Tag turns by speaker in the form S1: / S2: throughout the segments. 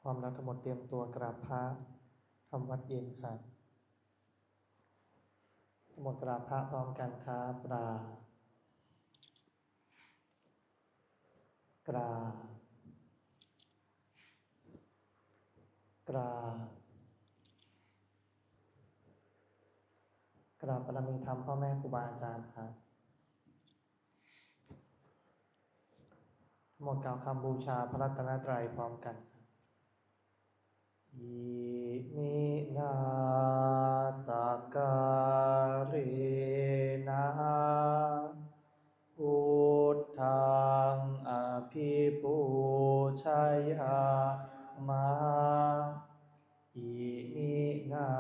S1: พร้อมแล้วทั้งหมดเตรียมตัวกราบพระทำวัดเย็นครับทั้งหมดกราบพระพร้อมกันครับกราบกราบกราบกราบปรมีธรรมพ่อแม่ครูบาอาจารย์ครับทั้งหมดกล่าวคำบูชาพระรัตนตรัยพร้อมกันครับอิมินาสการนะพุทธังอภิปูชยามะอิมินา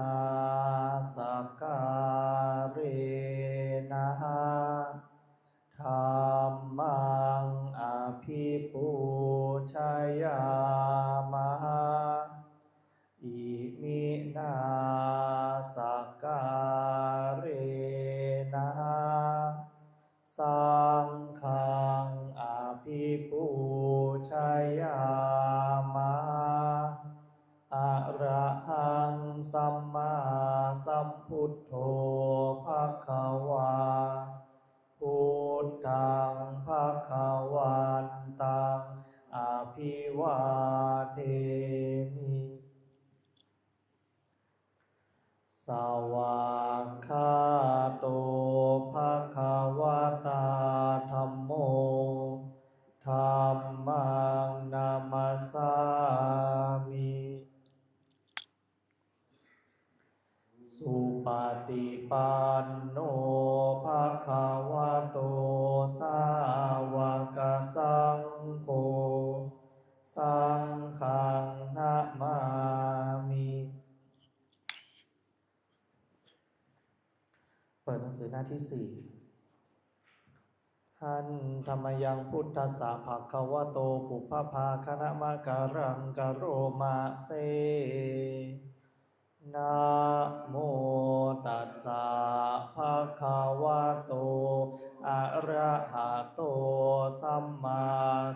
S1: สการนะธัมมังอภิปูชยามะอิมินาสการนะสังฆังอภิปูชยามะอะระหังสัมมาสัมพุทโธภควาพุทธังภวันตังอภิวาเทมิสวากขาโตภควตาธัมโมธัมมังนามัสสามิสุปฏิปันโนภควโตสาวกสังโฆสังฆังนะมามิเปิดหนังสือหน้าที่ 4หันธรรมยังพุทธัสสะภะคะวะโตปุพพภาคณมะการังกโรมาเซนะโมตัสสะภะคะวะโตอะระหะโตสัมมา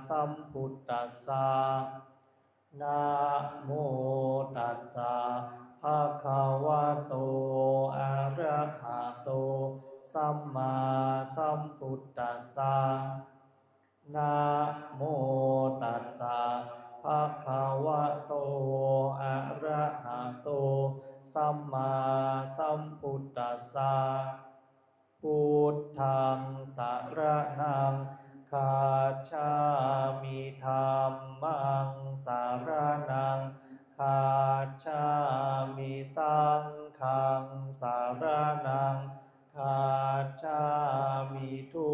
S1: สัมพุทธัสสะนะโมตัสสะภะคะวะโตอะระหะโตสัมมาสัมพุทธัสสะนะโมตัสสะภะคะวะโตอะระหะโตสัมมาสัมพุทธัสสะพุทธังสรณังคัจฉามิธัมมังสรณังคัจฉามิสังฆังสรณังคัจฉามิทุ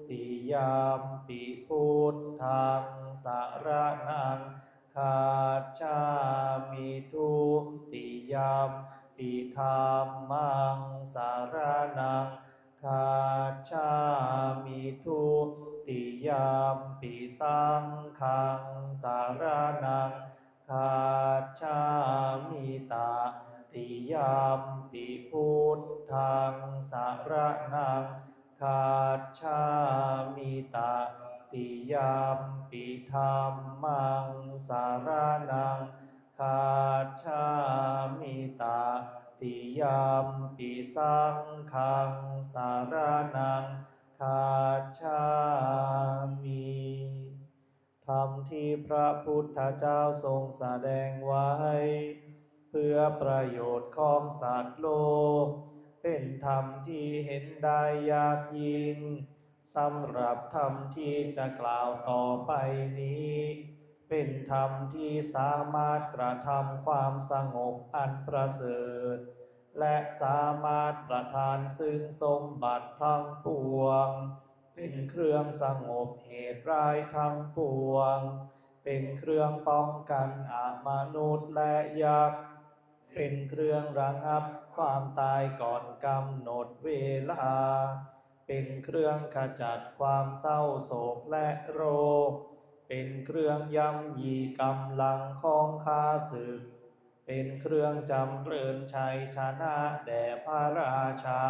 S1: ติยมปิพุทธังสรณังคัจฉามิทุติยมปิธัมมังสรณังคัจฉามิทุติยมปิสังฆังสรณังคัจฉามิตติยมปิพุทธังสรณังคัจฉามิตติยมปิธัมมังสรณังคัจฉามิตติยมปิสังฆังสรณังคัจฉามิธรรมที่พระพุทธเจ้าทรงแสดงไว้เพื่อประโยชน์ของสัตว์โลกเป็นธรรมที่เห็นได้ยากยิ่งสำหรับธรรมที่จะกล่าวต่อไปนี้เป็นธรรมที่สามารถกระทำความสงบอันประเสริฐและสามารถประทานซึ่งสมบัติทั้งปวงเป็นเครื่องสงบเหตุร้ายทั้งปวงเป็นเครื่องป้องกันอมนุษย์และยักษ์เป็นเครื่องระงับความตายก่อนกำหนดเวลาเป็นเครื่องขจัดความเศร้าโศกและโรคเป็นเครื่องย่ำยีกำลังของข้าศึกเป็นเครื่องจำเริญชัยชนะแด่พระราชา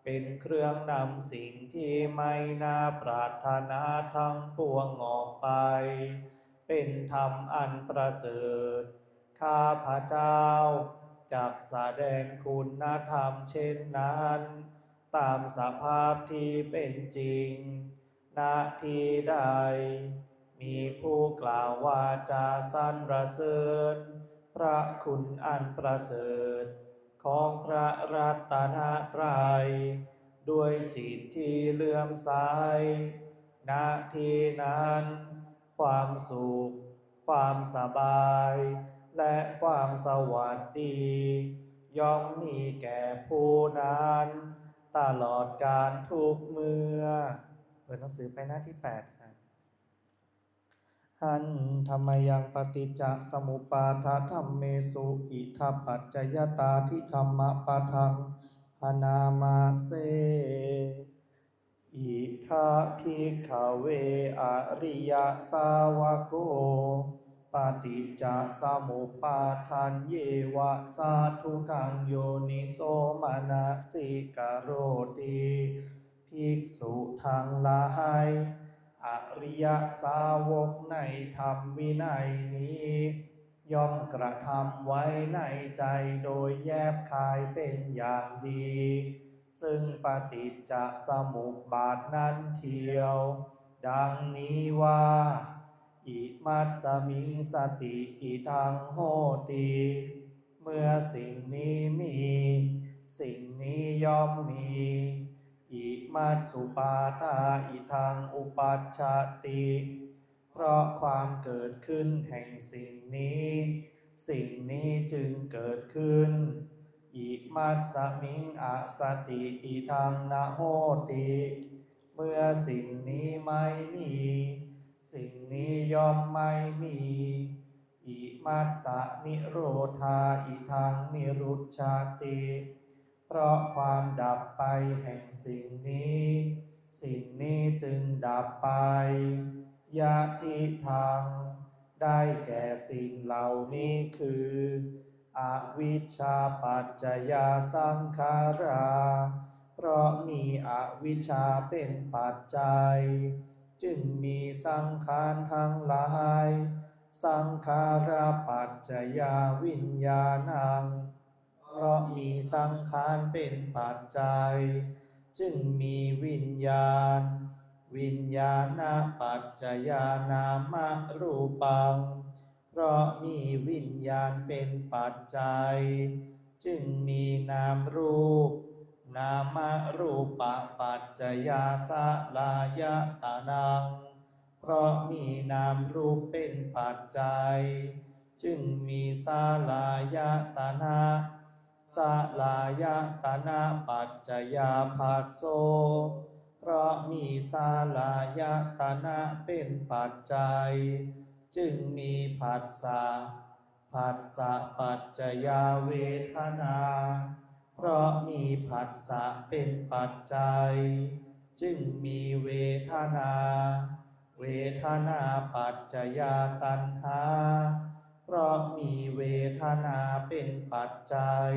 S1: เป็นเครื่องนำสิ่งที่ไม่น่าปรารถนาทั้งปวงออกไปเ เป็นธรรมอันประเสริฐข้าพเจ้าจักแสดงคุณธรรมเช่นนั้นตามสภาพที่เป็นจริงณที่ใดมีผู้กล่าววาจาสรรเสริญพระคุณอันประเสริฐของพระรัตนตรัยด้วยจิตที่เลื่อมใสณที่นั้นความสุขความสบายและความสวัสดีย่อมมีแก่ผู้นั้นตลอดกาลทุกเมื่อเปิดหนังสือไปหน้าที่8ครับหันธรรมยังปฏิจจสมุปาทธัมเมสุอิทัปปัจจยตาทิธรรมปะทังพนามาเสอิทัภิกขเวอริยสาวโกปฏิจจสมุปบาทันเยวะสาธุกังโยนิโสมนสิกโรติภิกษุทั้งหลายอริยสาวกในธรรมวินัยนี้ย่อมกระทำไว้ในใจโดยแยบคายเป็นอย่างดีซึ่งปฏิจจสมุปบาทนั้นเทียวดังนี้ว่าอิมัสสมิงสติอิทังโหติเมื่อสิ่งนี้มีสิ่งนี้ย่อมมีอิมัสสุปาทาอิทังอุปัชชติเพราะความเกิดขึ้นแห่งสิ่งนี้สิ่งนี้จึงเกิดขึ้นอิมัสสมิงอสติอิทังนะโหติเมื่อสิ่งนี้ไม่มีสิ่งนี้ย่อมไม่มีอิมัสสนิโรธาอิทังนิรุชฌาติเพราะความดับไปแห่งสิ่งนี้สิ่งนี้จึงดับไปยะทิทังได้แก่สิ่งเหล่านี้คืออวิชชาปัจจยสังขาราเพราะมีอวิชชาเป็นปัจจัยจึงมีสังขารทั้งหลายสังขาราปัจจยวิญญาณังเพราะมีสังขารเป็นปัจจัยจึงมีวิญญาณวิญญาณปัจจยานามรูปังเพราะมีวิญญาณเป็นปัจจัยจึงมีนามรูปนามรูปปัจจยาสลายตานังเพราะมีนามรูปเป็นปัจจัยจึงมีสลายตนะสลายตนะปัจจยาภัสโสเพราะมีสลายตนะเป็นปัจจัยจึงมีผัสสะผัสสะปัจจยาเวทนาเพราะมีผัสสะเป็นปัจจัยจึงมีเวทนาเวทนาปัจจยาตัณหาเพราะมีเวทนาเป็นปัจจัย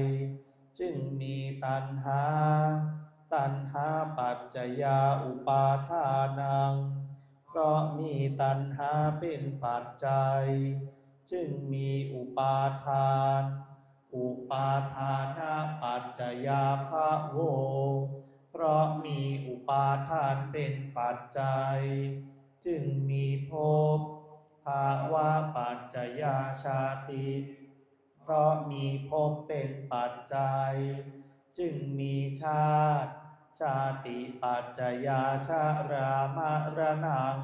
S1: จึงมีตัณหาตัณหาปัจจยาอุปาทานังเพราะมีตัณหาเป็นปัจจัยจึงมีอุปาทานอุปาทานะปัจจยาภโวเพราะมีอุปาทานเป็นปัจจัยจึงมีภพภาวะปัจจยาชาติเพราะมีภพเป็นปัจจัยจึงมีชาติชาติปัจจยาชรามรณัง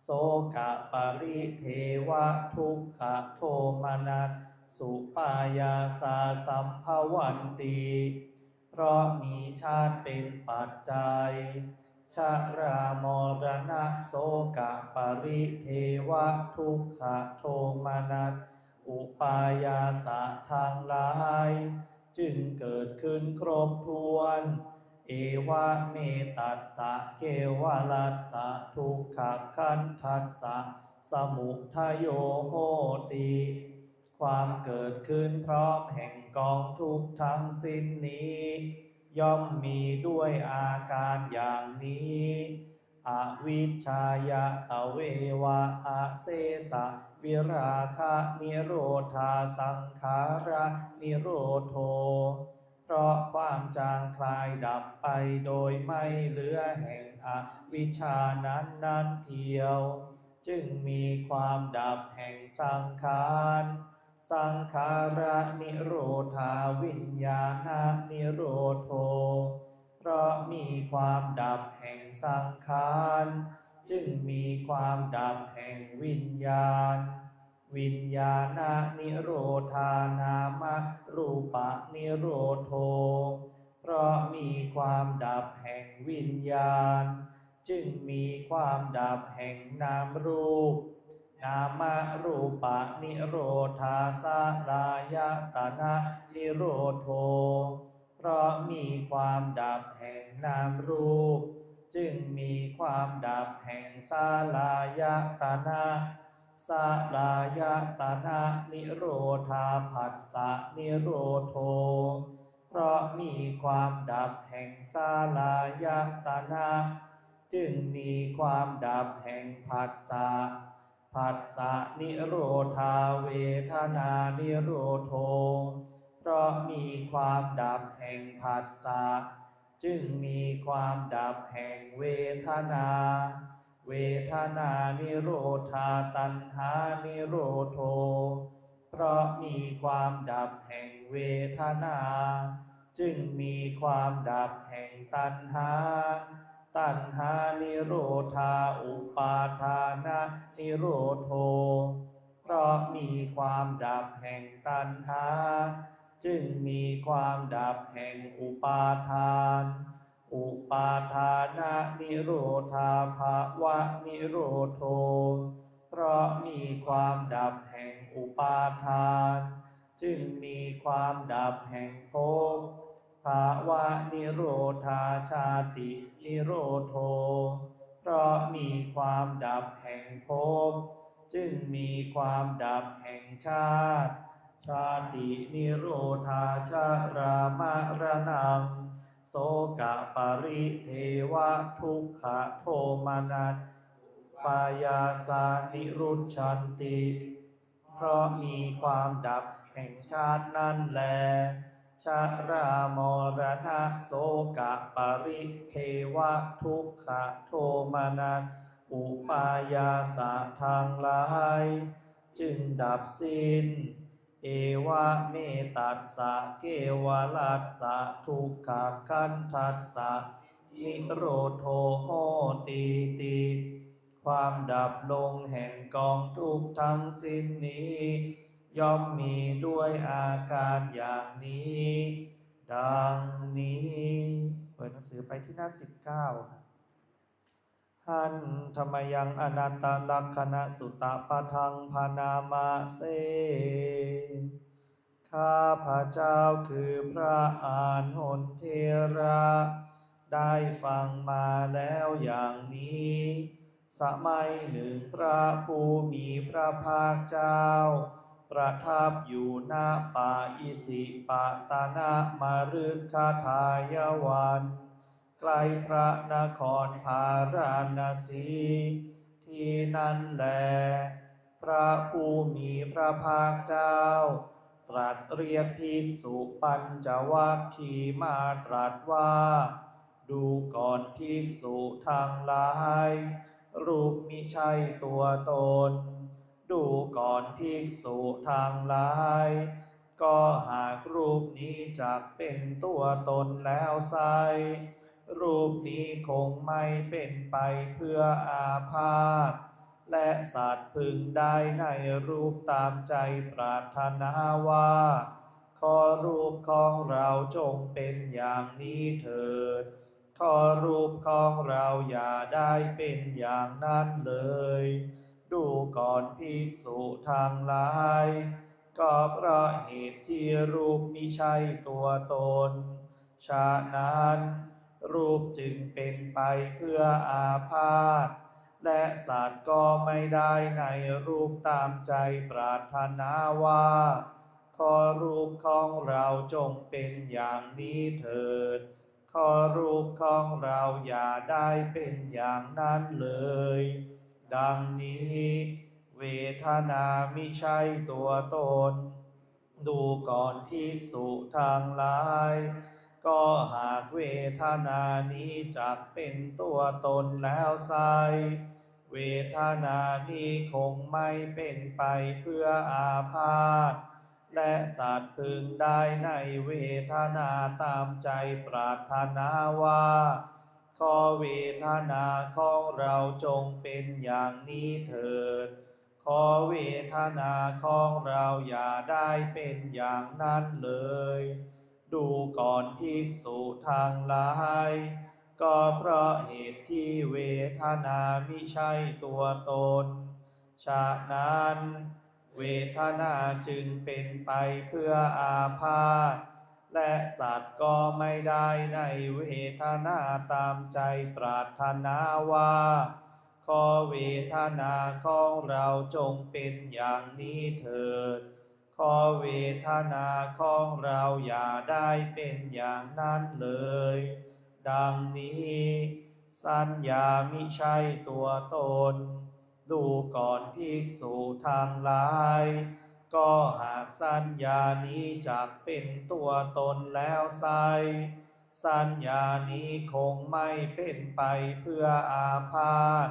S1: โสกะปริเทวะทุกขโทมนัสสุปายาสาสัมภวันติเพราะมีชาติเป็นปัจจัยชรามรณะโสกะปริเทวะทุกขโทมนัสอุปายาสะทางหลายจึงเกิดขึ้นครบถ้วนเอวะเมตัสสะเกวลัสสะทุกขคันทัสสะสมุทัยโยโหติความเกิดขึ้นพร้อมแห่งกองทุกข์ทั้งสิ้นนี้ย่อมมีด้วยอาการอย่างนี้อ อวิชชายะตเววะอาเสสะวิราคะนิโรธาสังขาระนิโรโธเพราะความจางคลายดับไปโดยไม่เหลือแห่งอวิชชานั้นเทียวจึงมีความดับแห่งสังขารสังขาระนิโรธาวิญญาณนิโรโธเพราะมีความดับแห่งสังขารจึงมีความดับแห่งวิญญาณวิญญาณนิโรธานามรูปะนิโรโธเพราะมีความดับแห่งวิญญาณจึงมีความดับแห่งนามรูปนามรูปะนิโรธาสลายตนะนิโรโธเพราะมีความดับแห่งนามรูปจึงมีความดับแห่งสลายตนะสลายตนะนิโรธาผัสสะนิโรโธเพราะมีความดับแห่งสลายตนะจึงมีความดับแห่งผัสสะผัสสะนิโรธาเวทนานิโรโธเพราะมีความดับแห่งผัสสะจึงมีความดับแห่งเวทนาเวทนานิโรธาตัณหานิโรโธเพราะมีความดับแห่งเวทนาจึงมีความดับแห่งตัณหาตัณหานิโรธาอุปาทานะนิโรโธเพราะมีความดับแห่งตัณหาจึงมีความดับแห่งอุปาทานอุปาทานะนิโรธาภวะนิโรโธเพราะมีความดับแห่งอุปาทานจึงมีความดับแห่งภพภาวะนิโรธาชาตินิโรโธเพราะมีความดับแห่งภพจึงมีความดับแห่งชาติชาตินิโรธาชรามรณังโสกะปริเทวะทุกขโทมนัสปายาสานิรุชชันติเพราะมีความดับแห่งชาตินั่นแลชรามรณะโสกะปริเทวะทุกขโทมนัสอุปายาสะทางหลายจึงดับสิ้นเอวะเมตัสสะเกวลัสสะทุกขคันทัสสะนิโรโธโหติติความดับลงแห่งกองทุกข์ทั้งสิ้นนี้ย่อมมีด้วยอาการอย่างนี้ดังนี้เปิดหนังสือไปที่หน้า19หันธรรมยังอนัตตลักขณสุตปะทังพานามาเสข้าพระเจ้าคือพระอานนท์เทระได้ฟังมาแล้วอย่างนี้สมัยหนึ่งพระผู้มีพระภาคเจ้าประทับอยู่ณป่าอิสิปตนมฤคทายวันใกล้พระนครพาราณสีที่นั่นแลพระผู้มีพระภาคเจ้าตรัสเรียกภิกษุปัญจวัคคีย์มาตรัสว่าดูก่อนภิกษุทั้งหลายรูปมิใช่ตัวตนดูก่อนภิกษุทั้งหลายก็หากรูปนี้จักเป็นตัวตนแล้วไซรูปนี้คงไม่เป็นไปเพื่ออาพาธและสัตว์พึงได้ในรูปตามใจปรารถนาว่าขอรูปของเราจงเป็นอย่างนี้เถิดขอรูปของเราอย่าได้เป็นอย่างนั้นเลยดูก่อนภิกษุทั้งหลายก็เพราะเหตุที่รูปมิใช่ตัวตนฉะนั้นรูปจึงเป็นไปเพื่ออาพาธและสัตว์ก็ไม่ได้ในรูปตามใจปรารถนาว่าขอรูปของเราจงเป็นอย่างนี้เถิด ขอรูปของเราอย่าได้เป็นอย่างนั้นเลย ดังนี้เวทนามิใช่ตัวตนดูก่อนภิกษุทั้งหลายก็หากเวทนานี้จักเป็นตัวตนแล้วไซเวทนานี้คงไม่เป็นไปเพื่ออาพาธและสัตว์พึงได้ในเวทนาตามใจปรารถนาว่าขอเวทนาของเราจงเป็นอย่างนี้เถิดขอเวทนาของเราอย่าได้เป็นอย่างนั้นเลยดูก่อนภิกษุทั้งหลายก็เพราะเหตุที่เวทนามิใช่ตัวตนฉะนั้นเวทนาจึงเป็นไปเพื่ออาพาธและสัตว์ก็ไม่ได้ในเวทนาตามใจปรารถนาว่าขอเวทนาของเราจงเป็นอย่างนี้เถิดขอเวทนาของเราอย่าได้เป็นอย่างนั้นเลยดังนี้สัญญามิใช่ตัวตนดูก่อนภิกษุทั้งหลายก็หากสัญญานี้จักเป็นตัวตนแล้วไซสัญญานี้คงไม่เป็นไปเพื่ออาพาธ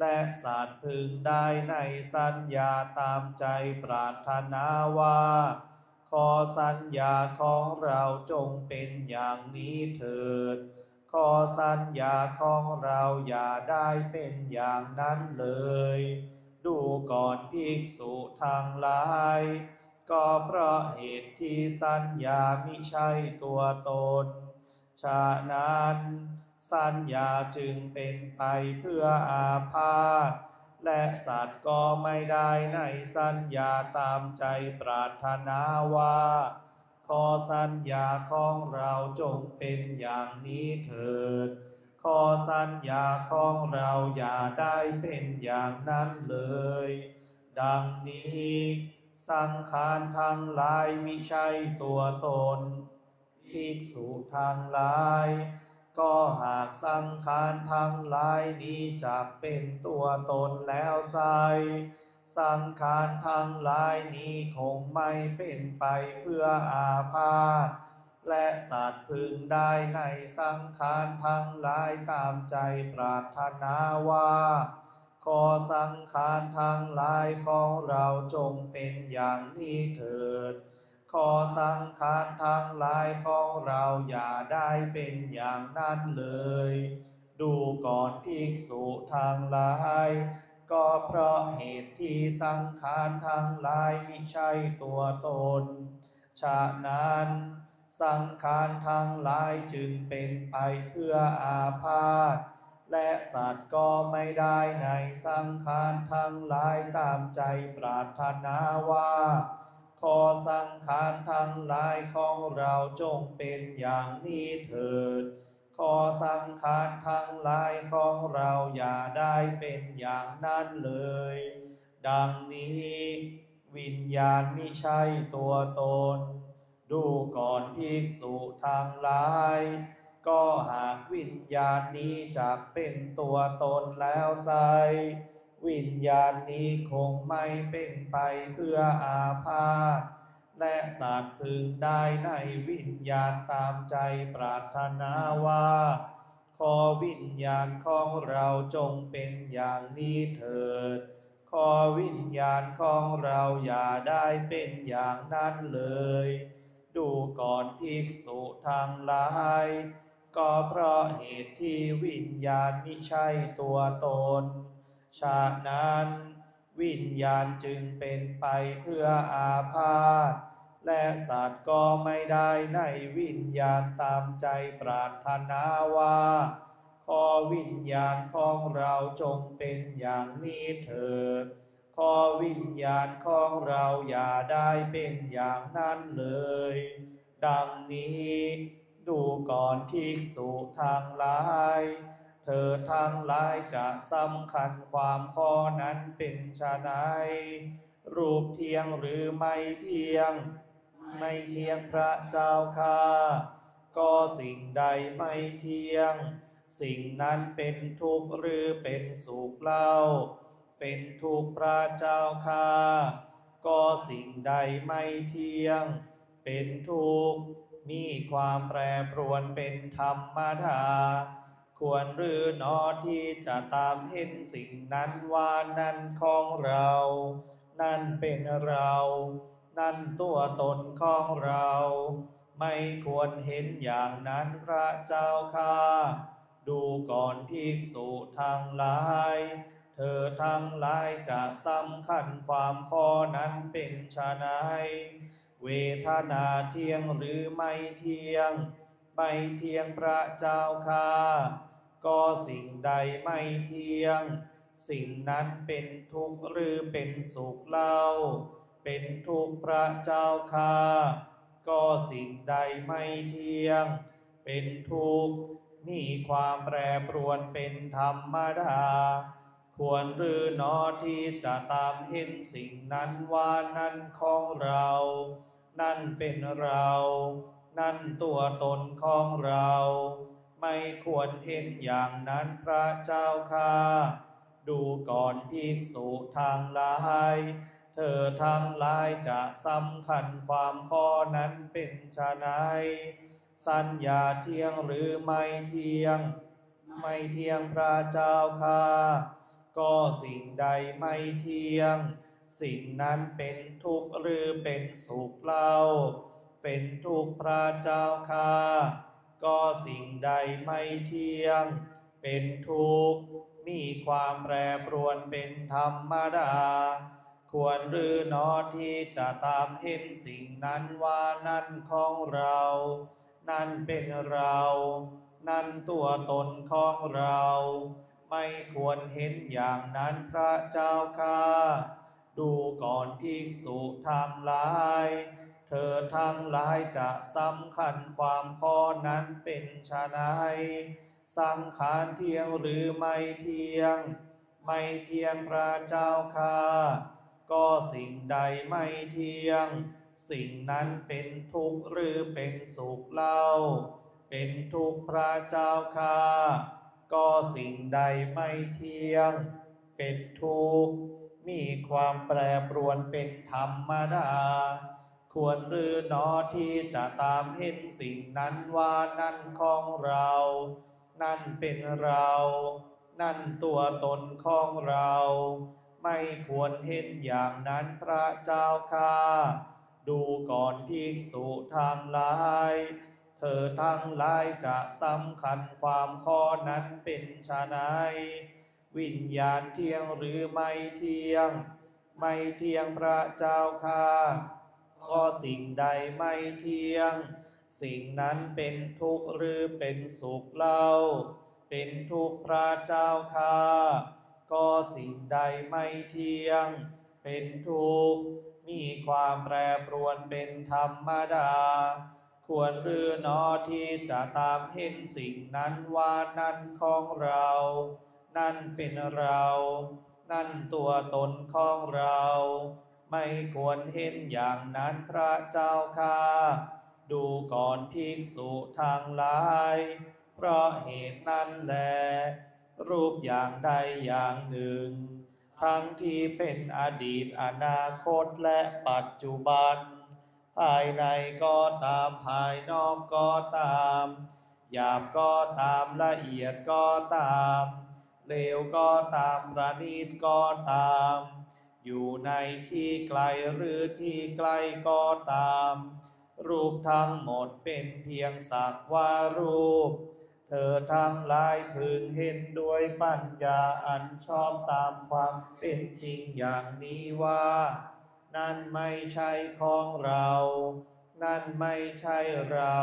S1: และสัตว์พึงได้ในสัญญาตามใจปรารถนาว่าขอสัญญาของเราจงเป็นอย่างนี้เถิดขอสัญญาของเราอย่าได้เป็นอย่างนั้นเลยดูก่อนภิกษุทั้งหลายก็เพราะเหตุที่สัญญามิใช่ตัวตนฉะนั้นสัญญาจึงเป็นไปเพื่ออาพาธและสัตว์ก็ไม่ได้ในสัญญาตามใจปรารถนาว่าขอสัญญาของเราจงเป็นอย่างนี้เถิดขอสัญญาของเราอย่าได้เป็นอย่างนั้นเลยดังนี้สังขารทั้งหลายมิใช่ตัวตนภิกษุทั้งหลายก็หากสังขารทั้งหลายนี้จักเป็นตัวตนแล้วไซสังขารทั้งหลายนี้คงไม่เป็นไปเพื่ออาพาธและสัตว์พึงได้ในสังขารทั้งหลายตามใจปรารถนาว่าขอสังขารทั้งหลายของเราจงเป็นอย่างนี้เถิดขอสังขารทั้งหลายของเราอย่าได้เป็นอย่างนั้นเลยดูก่อนภิกษุทั้งหลายก็เพราะเหตุที่สังขารทั้งหลายมิใช่ตัวตนฉะนั้นสังขารทั้งหลายจึงเป็นไปเพื่ออาพาธและสัตว์ก็ไม่ได้ในสังขารทั้งหลายตามใจปรารถนาว่าขอสังขารทั้งหลายของเราจงเป็นอย่างนี้เถิดขอสังขารทั้งหลายของเราอย่าได้เป็นอย่างนั้นเลยดังนี้วิญญาณมิใช่ตัวตนดูก่อนภิกษุทั้งหลายก็หากวิญญาณนี้จักเป็นตัวตนแล้วไซวิญญาณนี้คงไม่เป็นไปเพื่ออาพาธและสัตว์พึงได้ในวิญญาณตามใจปรารถนาว่าขอวิญญาณของเราจงเป็นอย่างนี้เถิดขอวิญญาณของเราอย่าได้เป็นอย่างนั้นเลยดูก่อนภิกษุทั้งหลายก็เพราะเหตุที่วิญญาณมิใช่ตัวตนฉะนั้นวิญญาณจึงเป็นไปเพื่ออาพาธและสัตว์ก็ไม่ได้ในวิญญาณตามใจปรารถนาว่าขอวิญญาณของเราจงเป็นอย่างนี้เถิดขอวิญญาณของเราอย่าได้เป็นอย่างนั้นเลยดังนี้ดูก่อนภิกษุทั้งหลายเธอทั้งหลายจะสำคัญความข้อนั้นเป็นไฉนรูปเที่ยงหรือไม่เที่ยงไม่เที่ยงพระเจ้าข้า ก็สิ่งใดไม่เที่ยงสิ่งนั้นเป็นทุกข์หรือเป็นสุขเล่าเป็นทุกข์พระเจ้าข้าก็สิ่งใดไม่เที่ยงเป็นทุกข์มีความแปรปรวนเป็นธรรมดาควรหรือหนอที่จะตามเห็นสิ่งนั้นว่านั่นของเรานั่นเป็นเรานั่นตัวตนของเราไม่ควรเห็นอย่างนั้นพระเจ้าข้าดูก่อนภิกษุทั้งหลายเธอทั้งหลายจะสำคัญความข้อนั้นเป็นไฉนเวทนาเที่ยงหรือไม่เที่ยงไม่เที่ยงพระเจ้าข้าก็สิ่งใดไม่เที่ยงสิ่งนั้นเป็นทุกข์หรือเป็นสุขเล่าเป็นทุกข์พระเจ้าข้าก็สิ่งใดไม่เที่ยงเป็นทุกข์มีความแปรปรวนเป็นธรรมดาควรหรือหนอที่จะตามเห็นสิ่งนั้นว่านั่นของเรานั่นเป็นเรานั่นตัวตนของเราไม่ควรเห็นอย่างนั้นพระเจ้าข้าดูก่อนภิกษุทั้งหลายเธอทั้งหลายจะสำคัญความข้อนั้นเป็นไฉนสัญญาเที่ยงหรือไม่เที่ยงไม่เที่ยงพระเจ้าข้าก็สิ่งใดไม่เที่ยงสิ่งนั้นเป็นทุกข์หรือเป็นสุขเล่าเป็นทุกข์พระเจ้าข้าก็สิ่งใดไม่เที่ยงเป็นทุกข์มีความแปรปรวนเป็นธรรมดาควรหรือหนอที่จะตามเห็นสิ่งนั้นว่านั่นของเรานั่นเป็นเรานั่นตัวตนของเราไม่ควรเห็นอย่างนั้นพระเจ้าข้าดูก่อนภิกษุทั้งหลายเธอทั้งหลายจะสำคัญความข้อนั้นเป็นไฉนสังขารเที่ยงหรือไม่เที่ยงไม่เที่ยงพระเจ้าข้าก็สิ่งใดไม่เที่ยงสิ่งนั้นเป็นทุกข์หรือเป็นสุขเล่าเป็นทุกข์พระเจ้าข้าก็สิ่งใดไม่เที่ยงเป็นทุกข์มีความแปรปรวนเป็นธรรมดาควรหรือหนอที่จะตามเห็นสิ่งนั้นว่านั่นของเรานั่นเป็นเรานั่นตัวตนของเราไม่ควรเห็นอย่างนั้นพระเจ้าข้าดูก่อนภิกษุทั้งหลายเธอทั้งหลายจะสำคัญความข้อนั้นเป็นไฉนวิญญาณเที่ยงหรือไม่เที่ยงไม่เที่ยงพระเจ้าข้าก็สิ่งใดไม่เที่ยงสิ่งนั้นเป็นทุกข์หรือเป็นสุขเล่าเป็นทุกข์พระเจ้าข้าก็สิ่งใดไม่เที่ยงเป็นทุกข์มีความแปรปรวนเป็นธรรมดาควรหรือหนอที่จะตามเห็นสิ่งนั้นว่านั่นของเรานั่นเป็นเรานั่นตัวตนของเราไม่ควรเห็นอย่างนั้นพระเจ้าข้าดูก่อนภิกษุทั้งหลายเพราะเหตุนั้นแลรูปอย่างใดอย่างหนึ่งทั้งที่เป็นอดีตอนาคตและปัจจุบันภายในก็ตามภายนอกก็ตามหยาบก็ตามละเอียดก็ตามเลวก็ตามประณีตก็ตามอยู่ในที่ไกลหรือที่ใกล้ก็ตามรูปทั้งหมดเป็นเพียงสักว่ารูปเธอทั้งหลายพึงเห็นด้วยปัญญาอันชอบตามความเป็นจริงอย่างนี้ว่านั่นไม่ใช่ของเรานั่นไม่ใช่เรา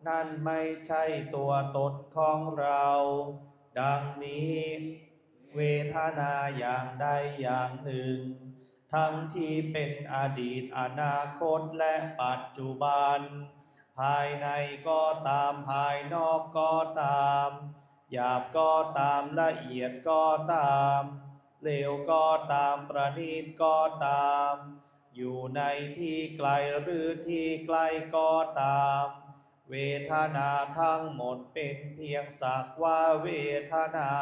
S1: นั่นไม่ใช่ตัวตนของเราดังนี้เวทนาอย่างใดอย่างหนึ่งทั้งที่เป็นอดีตอนาคตและปัจจุบันภายในก็ตามภายนอกก็ตามหยาบก็ตามละเอียดก็ตามเลวก็ตามประณีตก็ตามอยู่ในที่ไกลหรือที่ใกล้ก็ตาม เวทนาทั้งหมดเป็นเพียงสักว่าเวทนา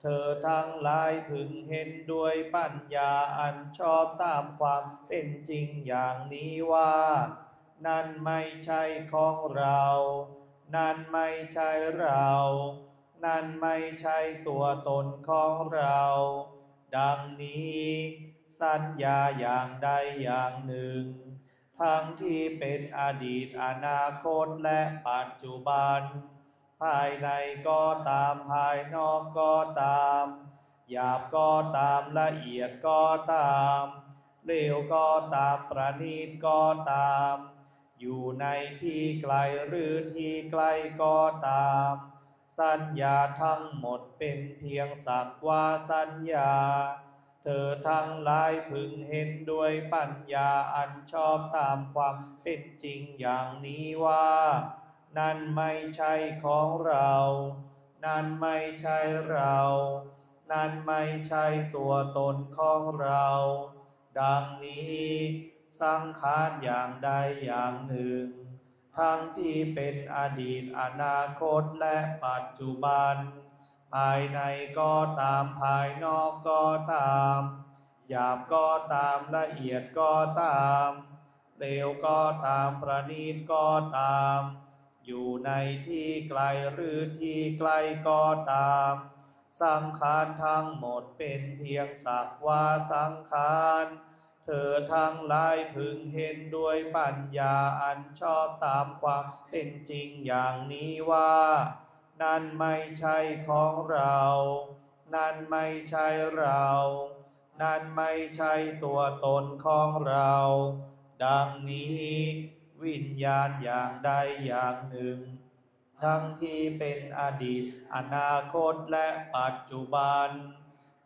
S1: เธอทั้งหลายพึงเห็นด้วยปัญญาอันชอบตามความเป็นจริงอย่างนี้ว่า นั่นไม่ใช่ของเรา นั่นไม่ใช่เรา นั่นไม่ใช่ตัวตนของเรา ดังนี้สัญญาอย่างใดอย่างหนึ่ง ทั้งที่เป็นอดีตอนาคตและปัจจุบัน ภายในก็ตามภายนอกก็ตามหยาบก็ตามละเอียดก็ตามเลวก็ตามประณีตก็ตามอยู่ในที่ไกลหรือที่ใกล้ก็ตามสัญญาทั้งหมดเป็นเพียงสักว่าสัญญาเธอทั้งหลายพึงเห็นด้วยปัญญาอันชอบตามความเป็นจริงอย่างนี้ว่านั่นไม่ใช่ของเรา นั่นไม่ใช่เรา นั่นไม่ใช่ตัวตนของเรา ดังนี้สังขารอย่างใดอย่างหนึ่ง ทั้งที่เป็นอดีตอนาคตและปัจจุบัน ภายในก็ตามภายนอกก็ตามหยาบก็ตามละเอียดก็ตามเลวก็ตามประณีตก็ตามอยู่ในที่ไกลหรือที่ใกล้ก็ตามสังขารทั้งหมดเป็นเพียงสักว่าสังขารเธอทั้งหลายพึงเห็นด้วยปัญญาอันชอบตามความเป็นจริงอย่างนี้ว่า นั่นไม่ใช่ของเรา นั่นไม่ใช่เรา นั่นไม่ใช่ตัวตนของเรา ดังนี้วิญญาณอย่างใดอย่างหนึ่ง ทั้งที่เป็นอดีตอนาคตและปัจจุบัน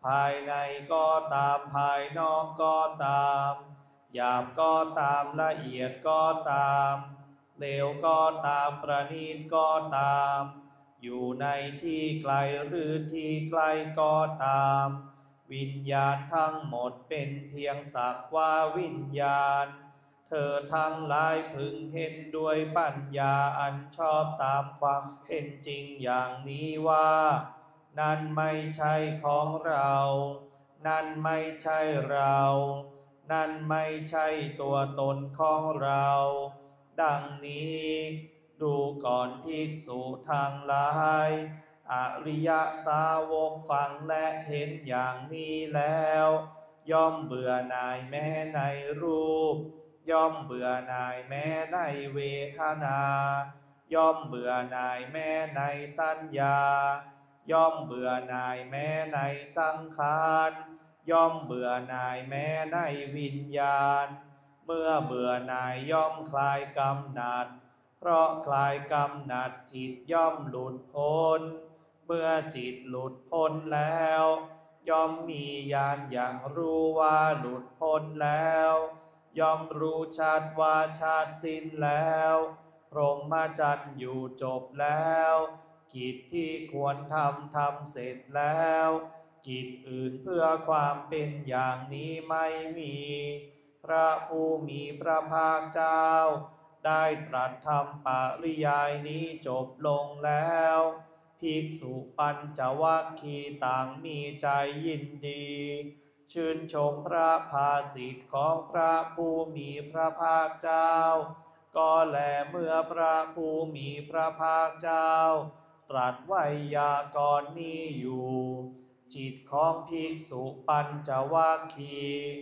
S1: ภายในก็ตามภายนอกก็ตามหยาบก็ตามละเอียดก็ตามเลวก็ตามประณีตก็ตามอยู่ในที่ไกลหรือที่ใกล้ก็ตามวิญญาณทั้งหมดเป็นเพียงสักว่าวิญญาณเธอทั้งหลายพึงเห็นด้วยปัญญาอันชอบตามความเป็นจริงอย่างนี้ว่า นั่นไม่ใช่ของเรา นั่นไม่ใช่เรา นั่นไม่ใช่ตัวตนของเรา ดังนี้ดูก่อนภิกษุทั้งหลายอริยสาวกฟังและเห็นอย่างนี้แล้วย่อมเบื่อหน่ายแม้ในรูปย่อมเบื่อหน่ายแม้ในเวทนาย่อมเบื่อหน่ายแม้ในสัญญาย่อมเบื่อหน่ายแม้ในสังขารย่อมเบื่อหน่ายแม้ในวิญญาณเมื่อเบื่อหน่ายย่อมคลายกำหนัดเพราะคลายกำหนัดจิตย่อมหลุดพ้นเมื่อจิตหลุดพ้นแล้วย่อมมีญาณอย่างรู้ว่าหลุดพ้นแล้วย่อมรู้ชัดว่าชาติสิ้นแล้วพรหมจรรย์อยู่จบแล้วกิจที่ควรทำเสร็จแล้วกิจอื่นเพื่อความเป็นอย่างนี้ไม่มีพระผู้มีพระภาคเจ้าได้ตรัสธรรมปริยายนี้จบลงแล้วภิกษุปัญจวัคคีย์ต่างมีใจยินดีชื่นชมพระภาสิทธิ์ของพระผู้มีพระภาคเจ้าก็แลเมื่อพระผู้มีพระภาคเจ้าตรัสไวยากรณ์นี้อยู่จิตของภิกษุปัญจวัคคีย์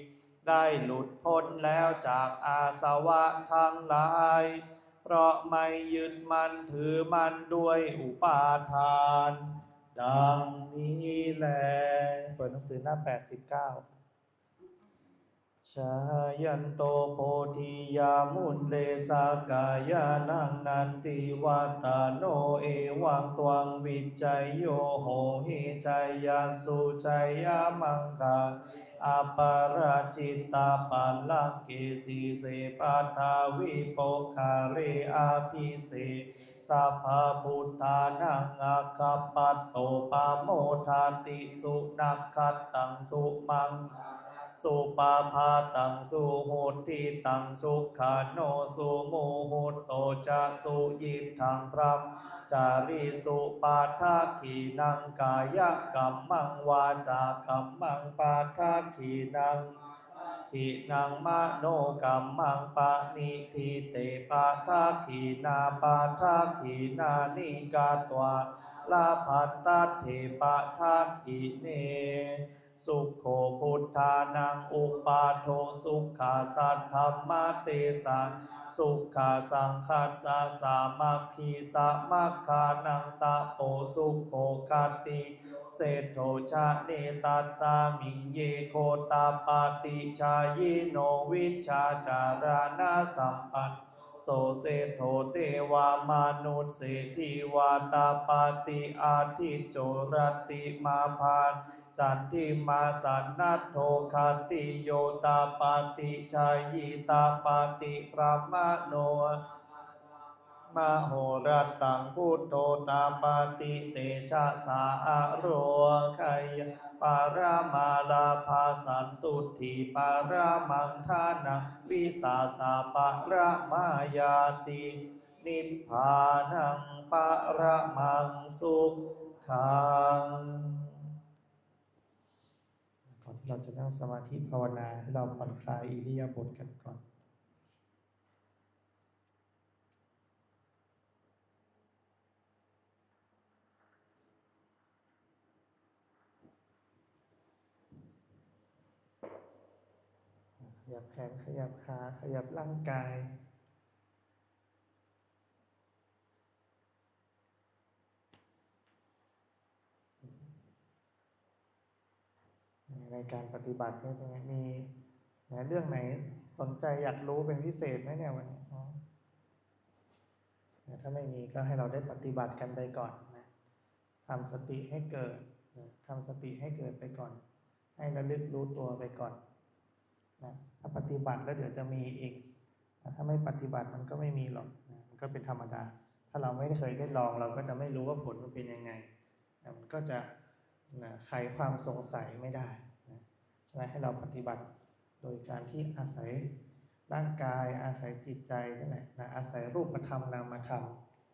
S1: ได้หลุดพ้นแล้วจากอาสวะทั้งหลายเพราะไม่ยึดมั่นถือมั่นด้วยอุปาทานดังนี้แลเปิดหนังสือหน้า89ชายันโตโพธิยามุนเลสากายานังนันติวัตาโนเอวังตวังวิจัยโยโหหิจัยยาสุจัยยามังคาอปาราจิตตาปัลลังเกสีเสปัทาวิโปคาเรอาภิเสสัพพพุทธานังอาคัปปัตโตปาโมทาติสุนักขัตตังสุมัง สุปาพาตังสุโหติตังสุขาโนสุโมโหโตจะสุยิทังพระจาริสุปาทาขีนังกายกัมมังวาจากัมมังปาทาขีนังขีนังมโนกัมมังปะนิทิเตปาทาขีนาปาทาขีนานิกาตวาลาภัตตาเทปะทาขีเนสุขโขพุทธานังอุปาโทสุขาสัทธรรมเตสะสุขาสังคัสสะสามัคคีสามัคคานังตะโปสุขโขคติเศธโธชะเนตัสสามิเยโคตาปาติชายิโนวิชาจารานาสัมปันโสเสโธเทวามนุษย์เศรษฐีวาตาปาติอาทิโจรติมาพานจันทิมาสันนัตโทคติโยตาปาติชายิตาปาติพระมโนมโหรัตตังพุทโธตาปาติเตชะสาอะโรคายปารามาลาภาสันตุถีปารามังทานังวิสาสาปาระมายาตินิพพานังปะระมังสุขังก่อนที่เราจะนั่งสมาธิภาวนาให้เราผ่อนคลายอิริยาบถกันก่อนขยับแขนขยับขาขยับร่างกายในการปฏิบัติเนี่ยมีเรื่องไหนสนใจอยากรู้เป็นพิเศษไหมเนี่ยวันนี้ถ้าไม่มีก็ให้เราได้ปฏิบัติกันไปก่อนนะทำสติให้เกิดทำสติให้เกิดไปก่อนให้ระลึกรู้ตัวไปก่อนนะถ้าปฏิบัติแล้วเดี๋ยวจะมีอีกถ้าไม่ปฏิบัติมันก็ไม่มีหรอกนะมันก็เป็นธรรมดาถ้าเราไม่เคยได้ลองเราก็จะไม่รู้ว่าผลมันเป็นยังไงนะมันก็จะไขความสงสัยไม่ได้นะฉะนั้นให้เราปฏิบัติโดยการที่อาศัยร่างกายอาศัยจิตใจนั่นแหละนะอาศัยรูปธรรมนามธรรม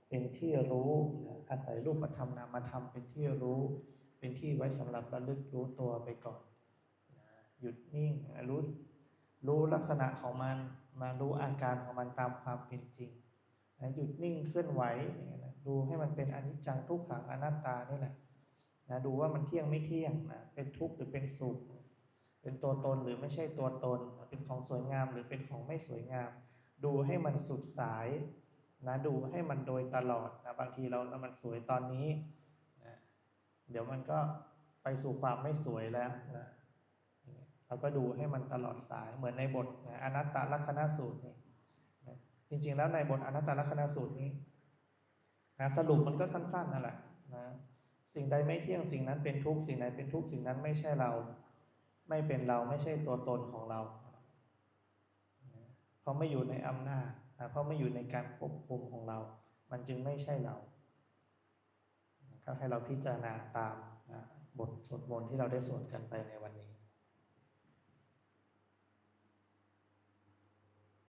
S1: เป็นที่รู้นะอาศัยรูปธรรมนามธรรมเป็นที่รู้เป็นที่ไว้สำหรับระลึกรู้ตัวไปก่อนนะหยุดนิ่งรู้ลักษณะของมันมารู้อาการของมันตามความเป็นจริงนะหยุดนิ่งเคลื่อนไหวนะดูให้มันเป็นอนิจจังทุกขังอนัตตานี่แหละนะดูว่ามันเที่ยงไม่เที่ยงนะเป็นทุกข์หรือเป็นสุขเป็นตัวตนหรือไม่ใช่ตัวตนเป็นของสวยงามหรือเป็นของไม่สวยงามดูให้มันสุดสายนะดูให้มันโดยตลอดนะบางทีมันสวยตอนนี้นะเดี๋ยวมันก็ไปสู่ความไม่สวยแล้วนะเราก็ดูให้มันตลอดสายเหมือนในบทนะอนัตตลักขณสูตรนี่นะจริงๆแล้วในบทอนัตตลักขณสูตรนี้นะสรุปมันก็สั้นๆนั่นแหละนะสิ่งใดไม่เที่ยงสิ่งนั้นเป็นทุกข์สิ่งใดเป็นทุกข์สิ่งนั้นไม่ใช่เราไม่เป็นเราไม่ใช่ตัวตนของเราเพราะไม่อยู่ในอำนาจเพราะไม่อยู่ในการควบคุมของเรามันจึงไม่ใช่เราก็ให้เราพิจารณาตามบทสวดมนต์ที่เราได้สวดกันไปในวันนี้